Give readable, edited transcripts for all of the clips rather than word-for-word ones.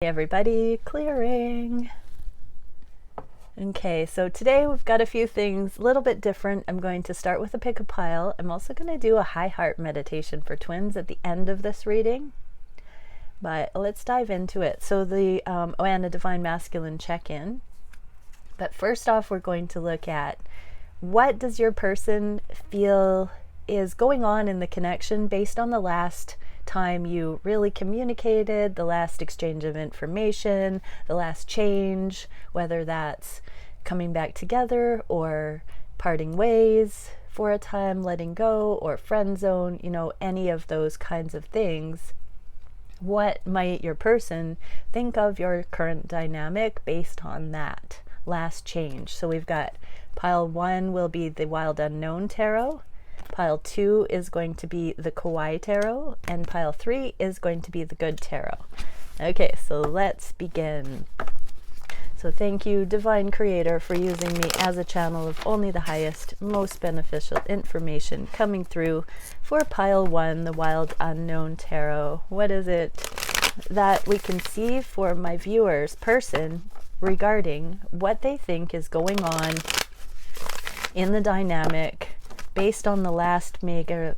Hey everybody, clearing. Okay, so today we've got a few things a little bit different. I'm going to start with a pick a pile. I'm also going to do a high heart meditation for twins at the end of this reading. But let's dive into it. So and a divine masculine check-in. But first off, we're going to look at what does your person feel is going on in the connection based on the last time you really communicated, the last exchange of information, the last change, whether that's coming back together or parting ways for a time, letting go, or friend zone, any of those kinds of things. What might your person think of your current dynamic based on that last change? So we've got pile 1 will be the Wild Unknown Tarot. Pile 2 is going to be the Kawaii Tarot, and pile 3 is going to be the Good Tarot. Okay, so let's begin. So thank you, Divine Creator, for using me as a channel of only the highest, most beneficial information coming through for pile 1, the Wild Unknown Tarot. What is it that we can see for my viewers' person regarding what they think is going on in the dynamic based on the last mega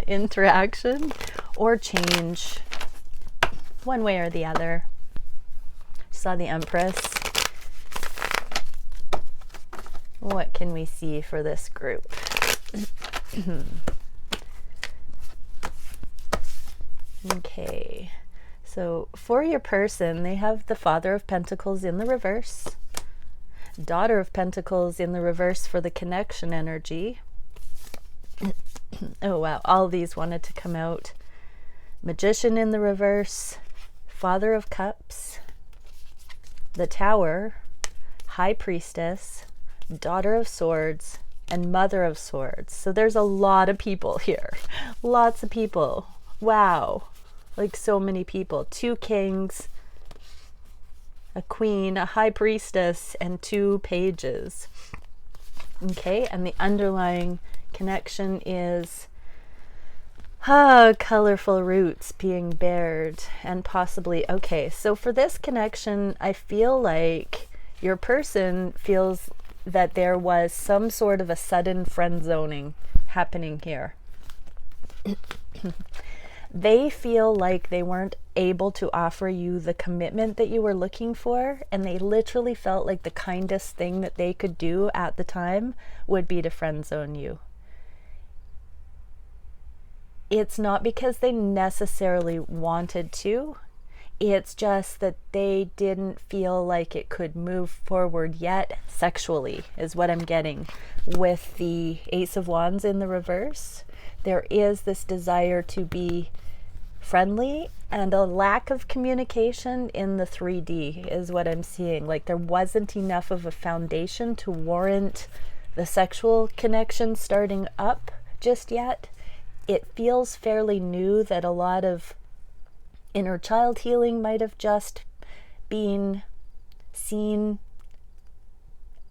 interaction or change, one way or the other? Saw the Empress. What can we see for this group? Okay, so for your person, they have the Father of Pentacles in the reverse, Daughter of Pentacles in the reverse for the connection energy. Oh wow, all these wanted to come out. Magician in the reverse, Father of Cups, the Tower, High Priestess, Daughter of Swords, and Mother of Swords. So there's a lot of people here. Lots of people. Wow. Like so many people. 2 kings, a queen, a high priestess, and 2 pages. Okay, and the underlying connection is colorful roots being bared, and possibly, okay, so for this connection, I feel like your person feels that there was some sort of a sudden friend zoning happening here. They feel like they weren't able to offer you the commitment that you were looking for, and they literally felt like the kindest thing that they could do at the time would be to friend zone you. It's not because they necessarily wanted to, it's just that they didn't feel like it could move forward yet sexually, is what I'm getting with the Ace of Wands in the reverse. There is this desire to be friendly and a lack of communication in the 3D is what I'm seeing. Like there wasn't enough of a foundation to warrant the sexual connection starting up just yet. It feels fairly new that a lot of inner child healing might have just been seen,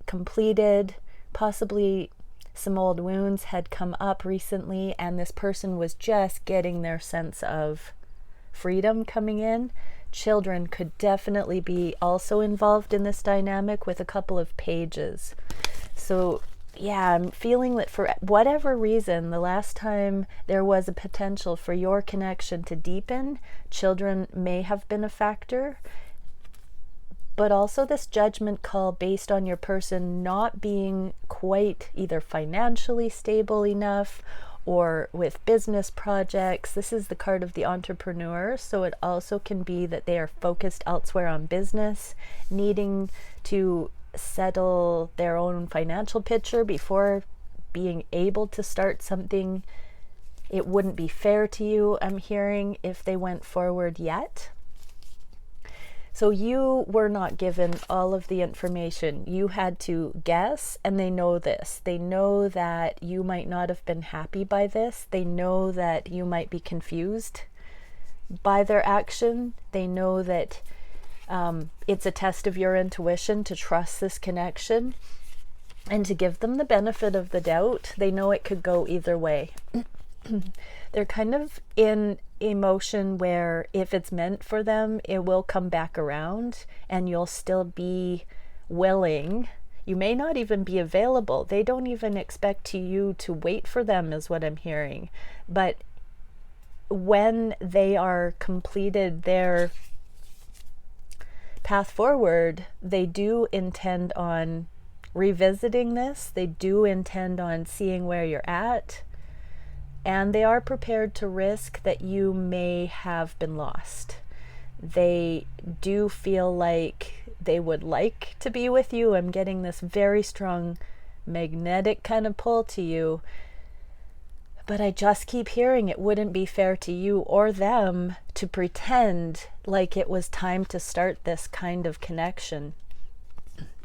completed, possibly some old wounds had come up recently, and this person was just getting their sense of freedom coming in. Children could definitely be also involved in this dynamic with a couple of pages. So yeah, I'm feeling that for whatever reason, the last time there was a potential for your connection to deepen, children may have been a factor. But also this judgment call based on your person not being quite either financially stable enough or with business projects. This is the card of the entrepreneur, so it also can be that they are focused elsewhere on business, needing to settle their own financial picture before being able to start something. It wouldn't be fair to you, I'm hearing, if they went forward yet. So you were not given all of the information. You had to guess, and they know this. They know that you might not have been happy by this. They know that you might be confused by their action. They know that it's a test of your intuition to trust this connection and to give them the benefit of the doubt. They know it could go either way. they're kind of in emotion where if it's meant for them, it will come back around and you'll still be willing. You may not even be available. They don't even expect you to wait for them, is what I'm hearing. But when they are completed their path forward, they do intend on revisiting this. They do intend on seeing where you're at. And they are prepared to risk that you may have been lost. They do feel like they would like to be with you. I'm getting this very strong magnetic kind of pull to you. But I just keep hearing it wouldn't be fair to you or them to pretend like it was time to start this kind of connection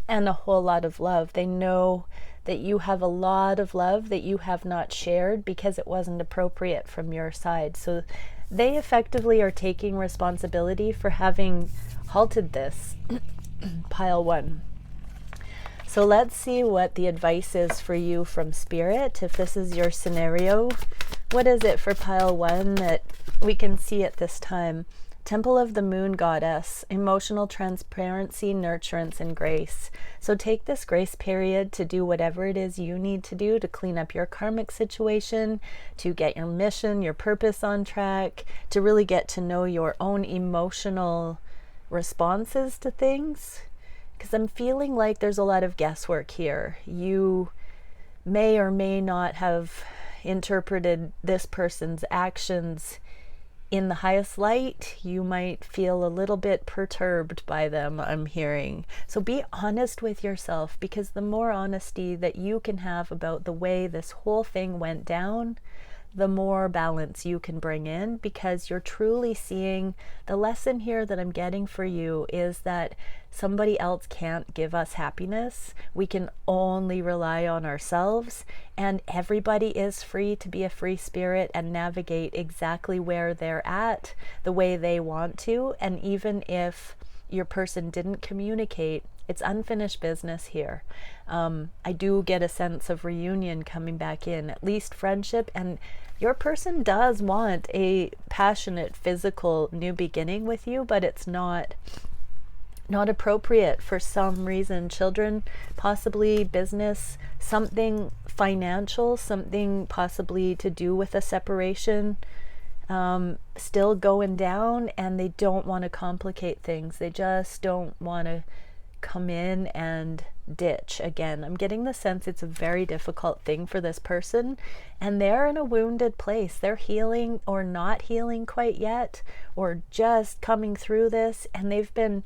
and a whole lot of love. They know that you have a lot of love that you have not shared because it wasn't appropriate from your side. So they effectively are taking responsibility for having halted this. Pile 1. So let's see what the advice is for you from Spirit. If this is your scenario, what is it for pile 1 that we can see at this time? Temple of the Moon Goddess, emotional transparency, nurturance, and grace. So take this grace period to do whatever it is you need to do to clean up your karmic situation, to get your mission, your purpose on track, to really get to know your own emotional responses to things. Because I'm feeling like there's a lot of guesswork here. You may or may not have interpreted this person's actions in the highest light. You might feel a little bit perturbed by them, I'm hearing. So be honest with yourself, because the more honesty that you can have about the way this whole thing went down, the more balance you can bring in, because you're truly seeing the lesson here that I'm getting for you is that somebody else can't give us happiness. We can only rely on ourselves, and everybody is free to be a free spirit and navigate exactly where they're at the way they want to. And even if your person didn't communicate, it's unfinished business here. I do get a sense of reunion coming back in, at least friendship, and your person does want a passionate physical new beginning with you, but it's not appropriate for some reason. Children, possibly business, something financial, something possibly to do with a separation, still going down, and they don't want to complicate things. They just don't want to come in and ditch again. I'm getting the sense it's a very difficult thing for this person, and they're in a wounded place. They're healing or not healing quite yet, or just coming through this, and they've been,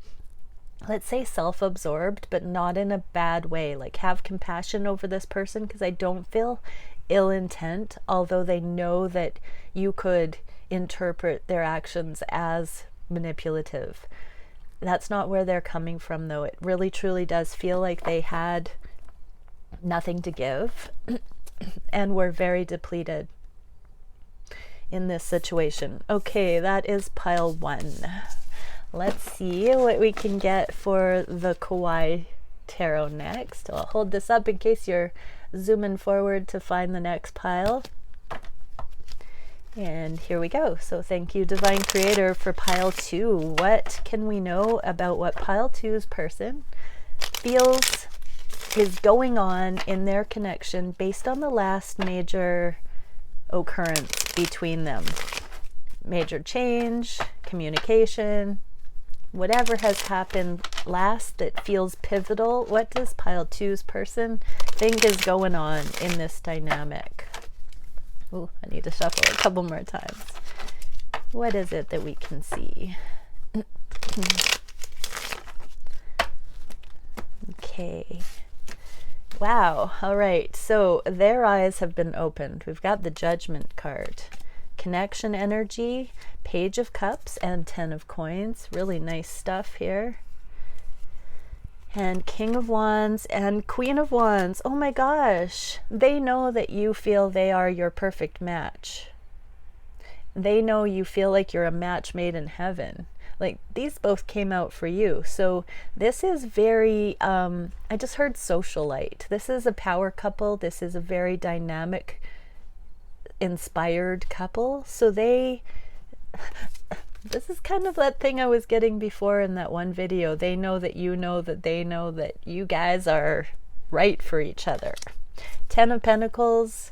let's say, self-absorbed, but not in a bad way. Like, have compassion over this person, because I don't feel ill intent, although they know that you could interpret their actions as manipulative. That's not where they're coming from, though. It really truly does feel like they had nothing to give and were very depleted in this situation. Okay, that is pile 1. Let's see what we can get for the Kawaii Tarot next. I'll hold this up in case you're zooming forward to find the next pile. And here we go. So thank you, Divine Creator, for pile 2. What can we know about what pile 2's person feels is going on in their connection based on the last major occurrence between them? Major change, communication, whatever has happened last that feels pivotal. What does pile 2's person think is going on in this dynamic? Ooh, I need to shuffle a couple more times. What is it that we can see? Okay. Wow. All right. So their eyes have been opened. We've got the Judgment card. Connection energy, Page of Cups, and 10 of Coins. Really nice stuff here. And King of Wands and Queen of Wands. Oh my gosh. They know that you feel they are your perfect match. They know you feel like you're a match made in heaven. Like, these both came out for you. So this is very, I just heard socialite. This is a power couple. This is a very dynamic inspired couple. So this is kind of that thing I was getting before in that one video. They know that you know that they know that you guys are right for each other. 10 of Pentacles,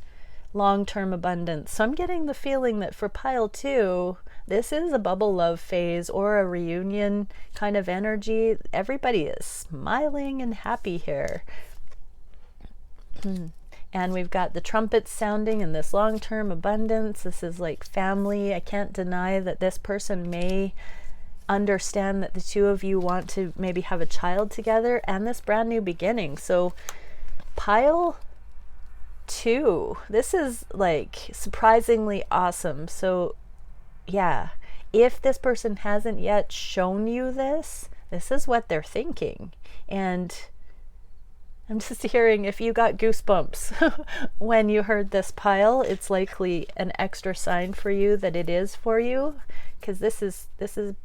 long-term abundance. So I'm getting the feeling that for pile 2, this is a bubble love phase or a reunion kind of energy. Everybody is smiling and happy here. And we've got the trumpets sounding in this long-term abundance. This is like family. I can't deny that this person may understand that the two of you want to maybe have a child together and this brand new beginning. So pile 2, this is like surprisingly awesome. So yeah, if this person hasn't yet shown you this is what they're thinking. And I'm just hearing, if you got goosebumps when you heard this pile, it's likely an extra sign for you that it is for you, because this is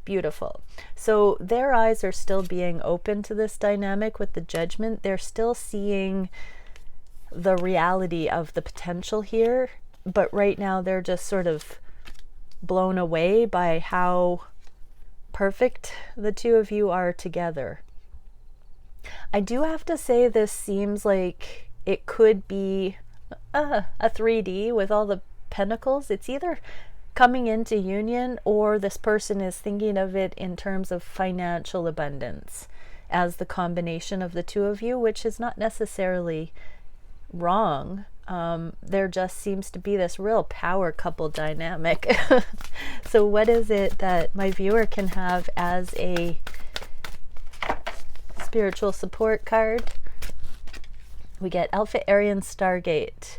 beautiful. So their eyes are still being open to this dynamic with the Judgment. They're still seeing the reality of the potential here, but right now they're just sort of blown away by how perfect the two of you are together. I do have to say, this seems like it could be a 3D with all the pentacles. It's either coming into union, or this person is thinking of it in terms of financial abundance as the combination of the two of you, which is not necessarily wrong. There just seems to be this real power couple dynamic. So what is it that my viewer can have as a spiritual support card? We get Alpha Aryan Stargate,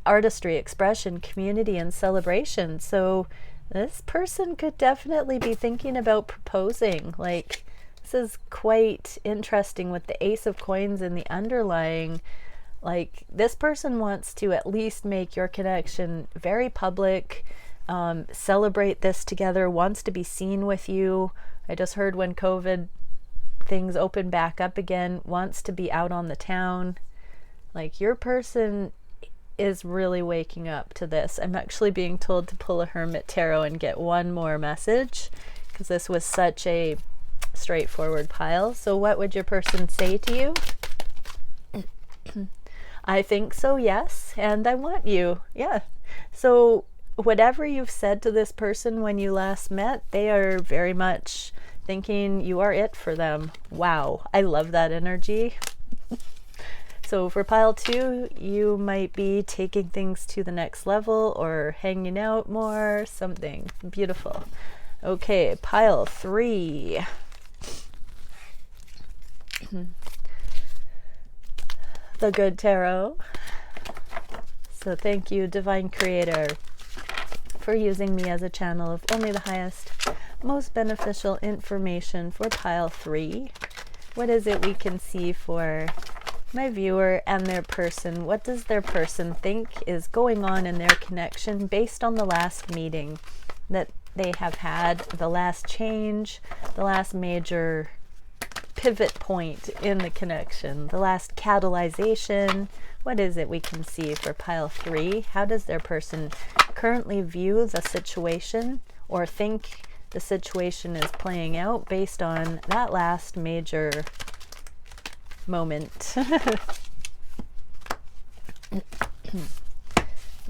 artistry, expression, community, and celebration. So this person could definitely be thinking about proposing. Like, this is quite interesting with the Ace of Coins in the underlying. Like, this person wants to at least make your connection very public, celebrate this together, wants to be seen with you. I just heard when COVID things open back up again, wants to be out on the town. Like, your person is really waking up to this. I'm actually being told to pull a Hermit Tarot and get one more message, because this was such a straightforward pile. So what would your person say to you? I think so, yes, and I want you. Yeah. So whatever you've said to this person when you last met, they are very much thinking you are it for them. Wow, I love that energy. So for pile 2, you might be taking things to the next level or hanging out more, something beautiful. Okay, pile 3. The Good Tarot. So thank you, Divine Creator, for using me as a channel of only the highest, most beneficial information for pile 3. What is it we can see for my viewer and their person? What does their person think is going on in their connection based on the last meeting that they have had, the last change, the last major pivot point in the connection, the last catalyzation? What is it we can see for pile 3? How does their person currently view the situation or think the situation is playing out based on that last major moment?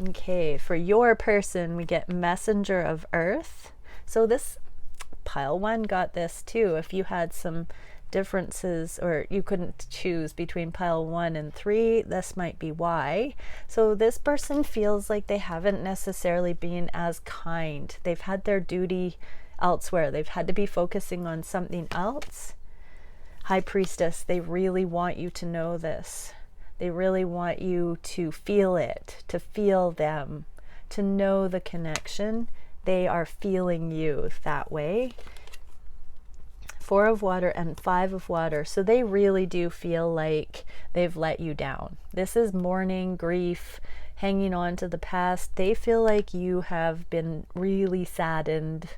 Okay, for your person, we get Messenger of Earth. So this pile 1 got this too. If you had some differences or you couldn't choose between pile 1 and 3, this might be why. So this person feels like they haven't necessarily been as kind. They've had their duty elsewhere. They've had to be focusing on something else. High Priestess, they really want you to know this. They really want you to feel it, to feel them, to know the connection. They are feeling you that way. 4 of Water and 5 of Water. So they really do feel like they've let you down. This is mourning, grief, hanging on to the past. They feel like you have been really saddened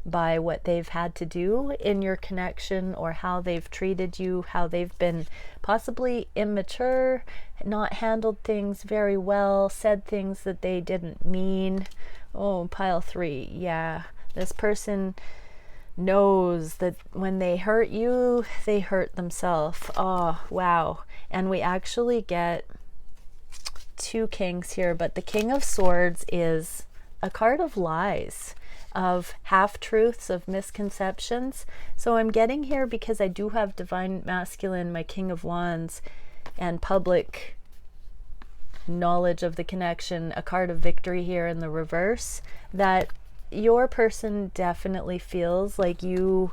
by what they've had to do in your connection, or how they've treated you, how they've been possibly immature, not handled things very well, said things that they didn't mean. Oh, pile 3. Yeah, this person knows that when they hurt you, they hurt themselves. Oh, wow. And we actually get 2 kings here, but the King of Swords is a card of lies, of half-truths, of misconceptions. So I'm getting here because I do have Divine Masculine, my King of Wands, and public knowledge of the connection, a card of victory here in the reverse, that your person definitely feels like you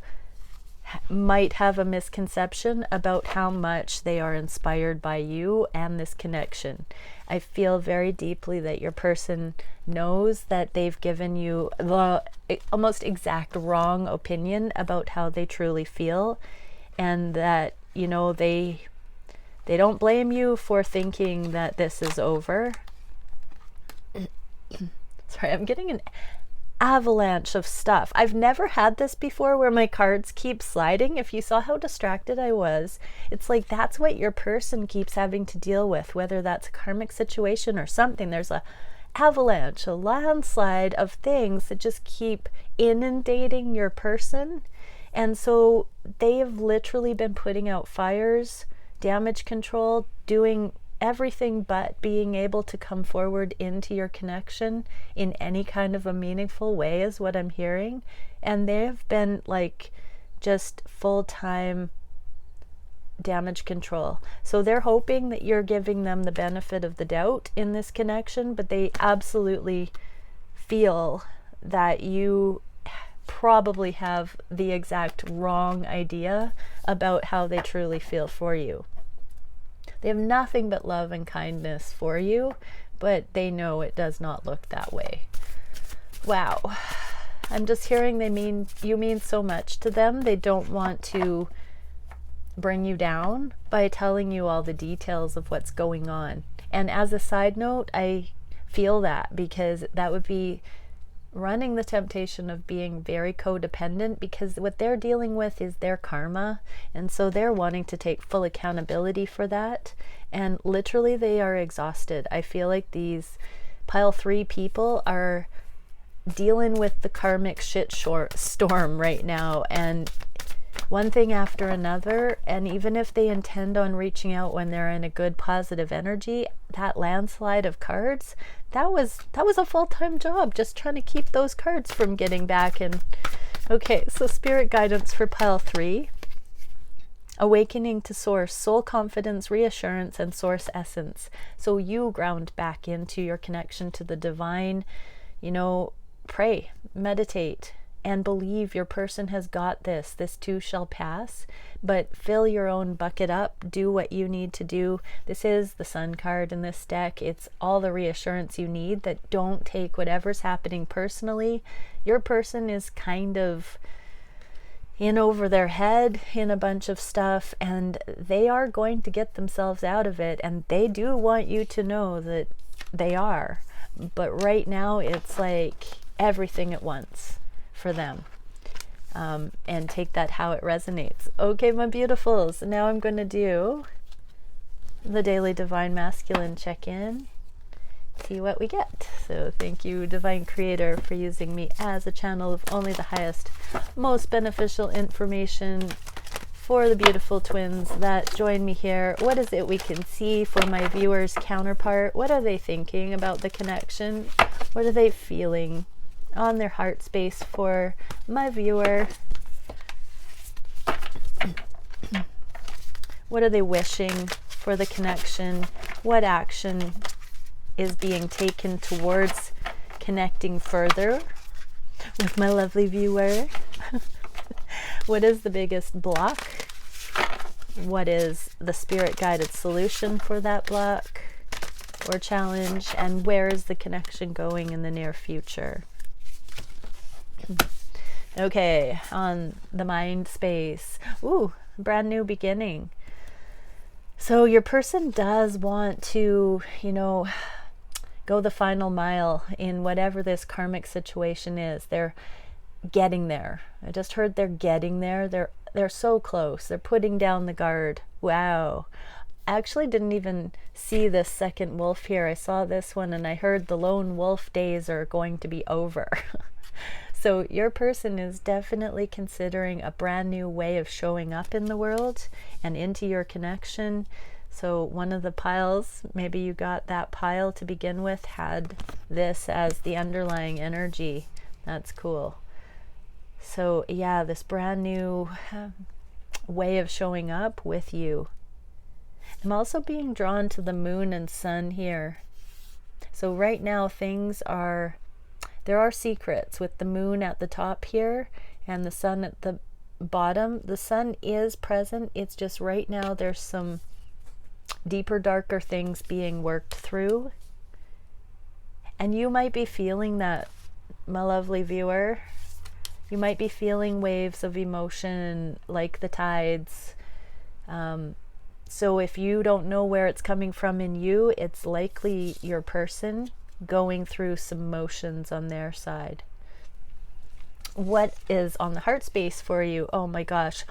might have a misconception about how much they are inspired by you and this connection. I feel very deeply that your person knows that they've given you the almost exact wrong opinion about how they truly feel, and that, you know, they don't blame you for thinking that this is over. Sorry, I'm getting an avalanche of stuff. I've never had this before where my cards keep sliding. If you saw how distracted I was, it's like that's what your person keeps having to deal with, whether that's a karmic situation or something. There's a avalanche, a landslide of things that just keep inundating your person. And so they have literally been putting out fires, damage control, doing everything but being able to come forward into your connection in any kind of a meaningful way, is what I'm hearing. And they've been like just full-time damage control. So they're hoping that you're giving them the benefit of the doubt in this connection, but they absolutely feel that you probably have the exact wrong idea about how they truly feel for you. They have nothing but love and kindness for you, but they know it does not look that way. Wow. I'm just hearing you mean so much to them. They don't want to bring you down by telling you all the details of what's going on. And as a side note, I feel that, because that would be running the temptation of being very codependent, because what they're dealing with is their karma, and so they're wanting to take full accountability for that, and literally they are exhausted. I feel like these pile 3 people are dealing with the karmic storm right now, and one thing after another. And even if they intend on reaching out when they're in a good positive energy, that landslide of cards, that was a full-time job, just trying to keep those cards from getting back. And okay, so spirit guidance for pile 3: awakening to source, soul confidence, reassurance, and source essence. So you ground back into your connection to the divine. You know, pray, meditate, and believe your person has got this. This too shall pass, but fill your own bucket up. Do what you need to do. This is the Sun card in this deck. It's all the reassurance you need that don't take whatever's happening personally. Your person is kind of in over their head in a bunch of stuff, and they are going to get themselves out of it, and they do want you to know that they are. But right now it's like everything at once for them, and take that how it resonates. Okay, my beautifuls, now I'm going to do the daily Divine Masculine check-in, see what we get. So thank you, Divine Creator, for using me as a channel of only the highest, most beneficial information for the beautiful twins that join me here. What is it we can see for my viewers' counterpart? What are they thinking about the connection? What are they feeling on their heart space for my viewer? What are they wishing for the connection? What action is being taken towards connecting further with my lovely viewer? What is the biggest block? What is the spirit guided solution for that block or challenge? And where is the connection going in the near future? Okay, on the mind space. Ooh, brand new beginning. So your person does want to, you know, go the final mile in whatever this karmic situation is. They're getting there. I just heard they're getting there. They're so close. They're putting down the guard. Wow. I actually didn't even see this second wolf here. I saw this one and I heard the lone wolf days are going to be over. So your person is definitely considering a brand new way of showing up in the world and into your connection. So one of the piles, maybe you got that pile to begin with, had this as the underlying energy. That's cool. So yeah, this brand new way of showing up with you. I'm also being drawn to the moon and sun here. So right now there are secrets with the moon at the top here and the sun at the bottom. The sun is present. It's just right now there's some deeper, darker things being worked through. And you might be feeling that, my lovely viewer. You might be feeling waves of emotion like the tides. So if you don't know where it's coming from in you, it's likely your person going through some motions on their side. What is on the heart space for you? Oh my gosh.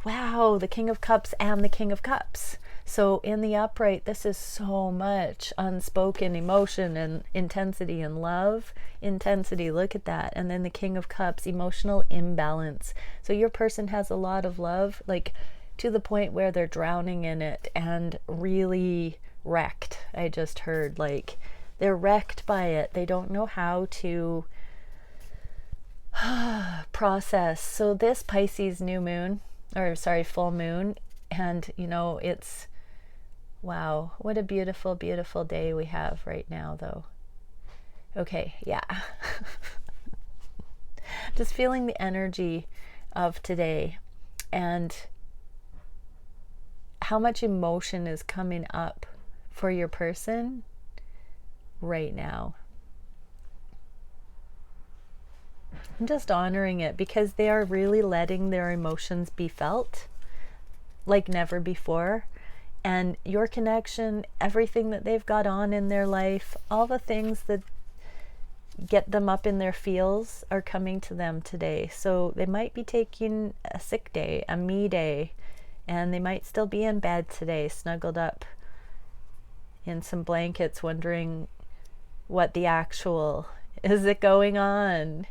Wow, the King of Cups and the King of Cups. So in the upright, this is so much unspoken emotion and intensity and love. Intensity, look at that. And then the King of Cups, emotional imbalance. So your person has a lot of love, like to the point where they're drowning in it and really wrecked. I just heard, like, they're wrecked by it. They don't know how to process. So this Pisces new moon, or sorry, full moon, and you know, it's, wow, what a beautiful, beautiful day we have right now though. Okay, yeah. Just feeling the energy of today and how much emotion is coming up for your person right now. I'm just honoring it because they are really letting their emotions be felt like never before. And your connection, everything that they've got on in their life, all the things that get them up in their feels are coming to them today. So they might be taking a sick day, a me day, and they might still be in bed today, snuggled up in some blankets, wondering what the actual is it going on.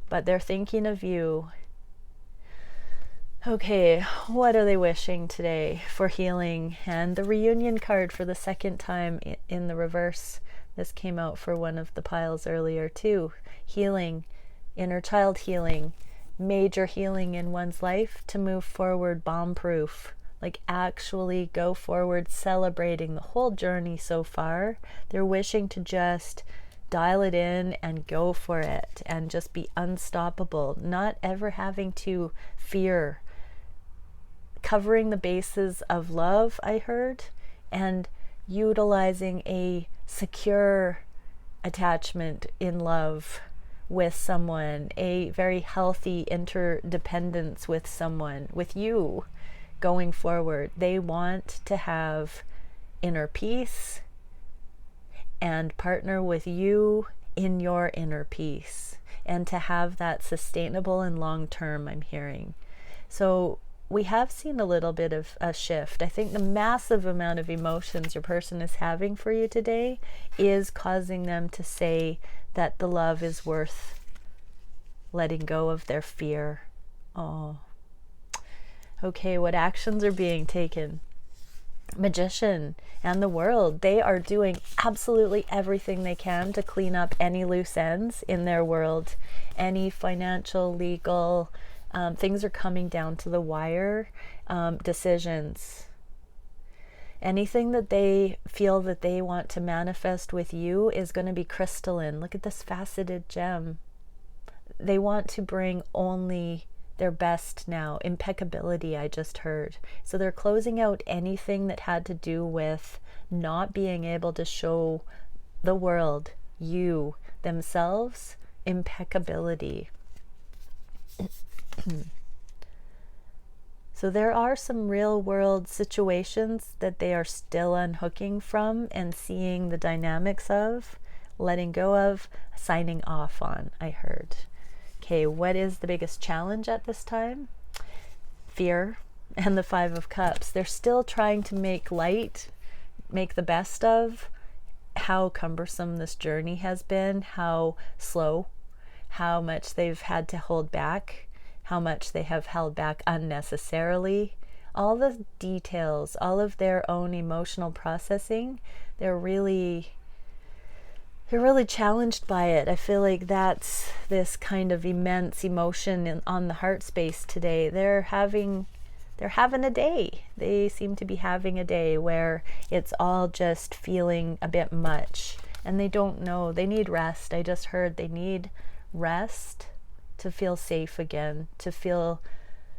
But they're thinking of you. Okay, what are they wishing today for healing? And the reunion card for the second time in the reverse. This came out for one of the piles earlier too. Healing, inner child healing, major healing in one's life to move forward bomb-proof. Like actually go forward, celebrating the whole journey so far. They're wishing to just dial it in and go for it and just be unstoppable, not ever having to fear. Covering the bases of love, I heard, and utilizing a secure attachment in love with someone, a very healthy interdependence with someone, with you going forward. They want to have inner peace and partner with you in your inner peace, and to have that sustainable and long term, I'm hearing. So we have seen a little bit of a shift. I think the massive amount of emotions your person is having for you today is causing them to say that the love is worth letting go of their fear. Oh. Okay, what actions are being taken? Magician and the world, they are doing absolutely everything they can to clean up any loose ends in their world. Any financial, legal, things are coming down to the wire. Decisions. Anything that they feel that they want to manifest with you is going to be crystalline. Look at this faceted gem. They want to bring only their best now. Impeccability, I just heard. So they're closing out anything that had to do with not being able to show the world, you, themselves, impeccability. So there are some real world situations that they are still unhooking from and seeing the dynamics of, letting go of, signing off on, I heard. Okay, what is the biggest challenge at this time? Fear and the Five of Cups. They're still trying to make light, make the best of how cumbersome this journey has been, how slow, how much they've had to hold back, how much they have held back unnecessarily. All the details, all of their own emotional processing, they're really challenged by it. I feel like that's this kind of immense emotion on the heart space today. They're having a day. They seem to be having a day where it's all just feeling a bit much, and they don't know. They need rest. I just heard they need rest to feel safe again, to feel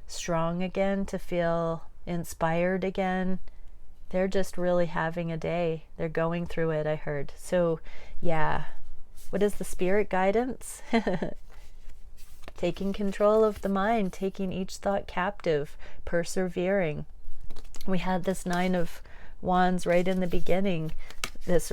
strong again, to feel inspired again. They're just really having a day. They're going through it, I heard. So yeah, what is the spirit guidance? Taking control of the mind, taking each thought captive, persevering. We had this Nine of Wands right in the beginning, this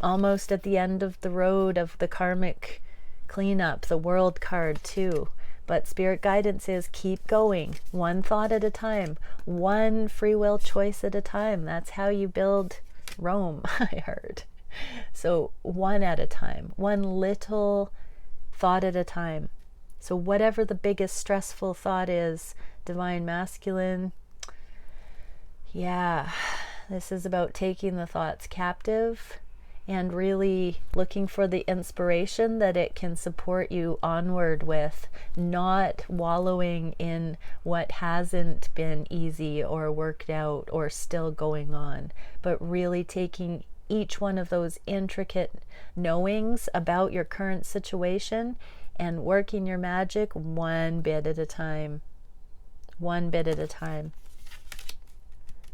almost at the end of the road of the karmic cleanup, the World card too. But spirit guidance is keep going, one thought at a time, one free will choice at a time. That's how you build Rome, I heard. So one at a time, one little thought at a time. So whatever the biggest stressful thought is, Divine Masculine, yeah, this is about taking the thoughts captive and really looking for the inspiration that it can support you onward with, not wallowing in what hasn't been easy or worked out or still going on, but really taking each one of those intricate knowings about your current situation and working your magic one bit at a time. One bit at a time.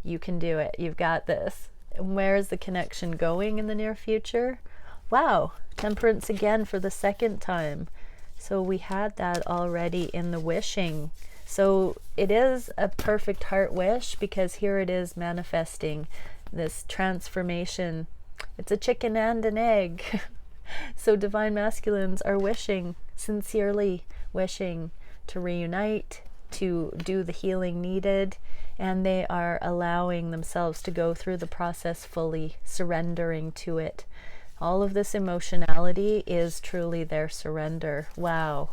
You can do it. You've got this. And where is the connection going in the near future? Wow, Temperance again for the second time. So we had that already in the wishing. So it is a perfect heart wish, because here it is manifesting this transformation. It's a chicken and an egg. So Divine Masculines are wishing, sincerely wishing to reunite, to do the healing needed, and they are allowing themselves to go through the process fully, surrendering to it. All of this emotionality is truly their surrender. Wow.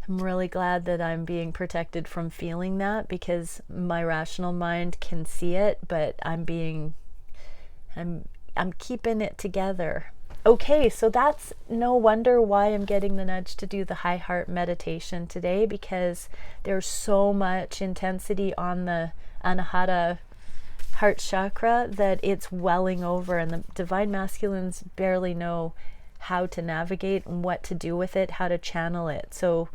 I'm really glad that I'm being protected from feeling that, because my rational mind can see it, but I'm keeping it together. Okay, so that's no wonder why I'm getting the nudge to do the high heart meditation today, because there's so much intensity on the Anahata heart chakra that it's welling over, and the Divine Masculines barely know how to navigate and what to do with it, how to channel it. So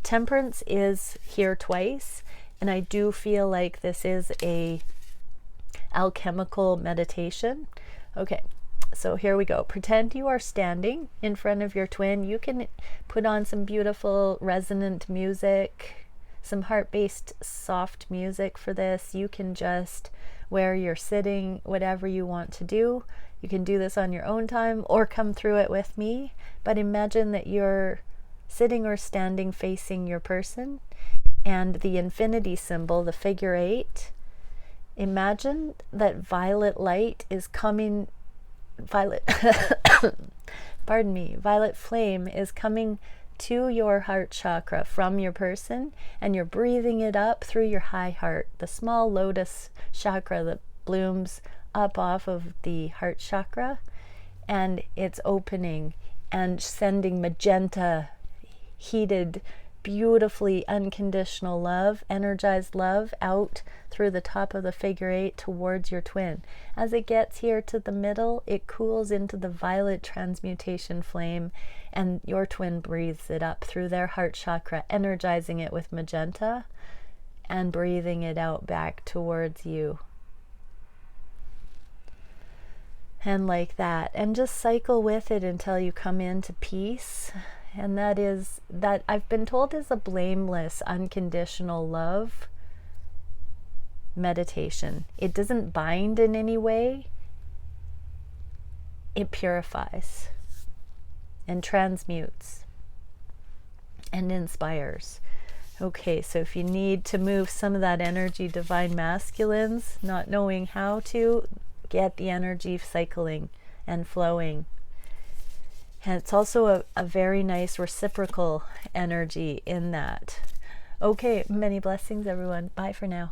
Temperance is here twice, and I do feel like this is a alchemical meditation. Okay. So here we go. Pretend you are standing in front of your twin. You can put on some beautiful resonant music, some heart-based soft music for this. You can just, where you're sitting, whatever you want to do. You can do this on your own time or come through it with me. But imagine that you're sitting or standing facing your person, and the infinity symbol, the figure 8. Imagine that violet light is coming, violet flame is coming to your heart chakra from your person, and you're breathing it up through your high heart, the small lotus chakra that blooms up off of the heart chakra, and it's opening and sending magenta, heated, beautifully unconditional love, energized love out through the top of the figure 8 towards your twin. As it gets here to the middle, it cools into the violet transmutation flame, and your twin breathes it up through their heart chakra, energizing it with magenta and breathing it out back towards you. And like that, and just cycle with it until you come into peace. And that I've been told is a blameless, unconditional love meditation. It doesn't bind in any way. It purifies and transmutes. and inspires. Okay, so if you need to move some of that energy, divine masculines, not knowing how to, get the energy cycling and flowing. And it's also a very nice reciprocal energy in that. Okay, many blessings, everyone. Bye for now.